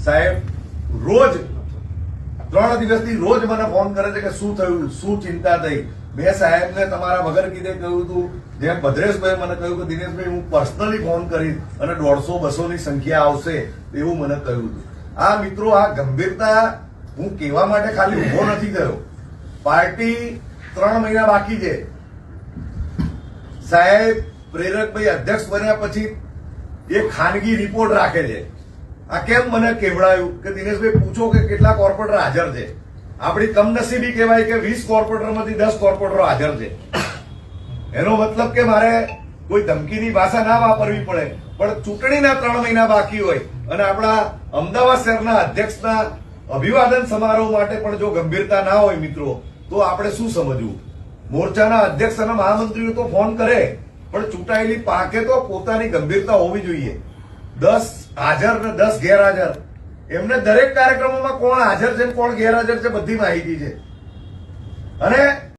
સાહેબ રોજ 3 દિવસથી રોજ મને ફોન કરે છે કે શું થયું, શું ચિંતા થઈ. મેં સાહેબને તમારા વગર કીધે કહ્યું હતું, જેમ ભદ્રેશભાઈ મને કહ્યું કે દિનેશભાઈ હું પર્સનલી ફોન કરીશ અને 150-200 ની સંખ્યા આવશે એવું મને કહ્યું હતું. આ મિત્રો, આ ગંભીરતા હું કહેવા માટે ખાલી ઉભો નથી થયો. પાર્ટી 3 મહિના બાકી છે. સાહેબ પ્રેરકભાઈ અધ્યક્ષ બન્યા પછી એક ખાનગી રિપોર્ટ રાખે છે. આ કેમ મને કેવડાયું કે દિનેશભાઈ પૂછો કે કેટલા કોર્પોરેટર હાજર છે. આપણી કમનસીબી કહેવાય કે 20 કોર્પોરેટરમાંથી 10 કોર્પોરેટરો હાજર છે. એનો મતલબ કે મારે કોઈ ધમકીની ભાષા ના વાપરવી પડે. પણ ચૂંટણીના 3 મહિના બાકી હોય અને આપણા અમદાવાદ શહેરના અધ્યક્ષના અભિવાદન સમારોહ માટે પણ જો ગંભીરતા ના હોય મિત્રો, તો આપણે શું સમજવું? મોરચાના અધ્યક્ષ અને મહામંત્રીઓ તો ફોન કરે, પણ ચૂંટાયેલી પાકે તો પોતાની ગંભીરતા હોવી જોઈએ. 10 હાજર ને 10 ગેરહાજર, એમને દરેક કાર્યક્રમોમાં કોણ હાજર છે કોણ ગેરહાજર છે બધી માહિતી છે. અને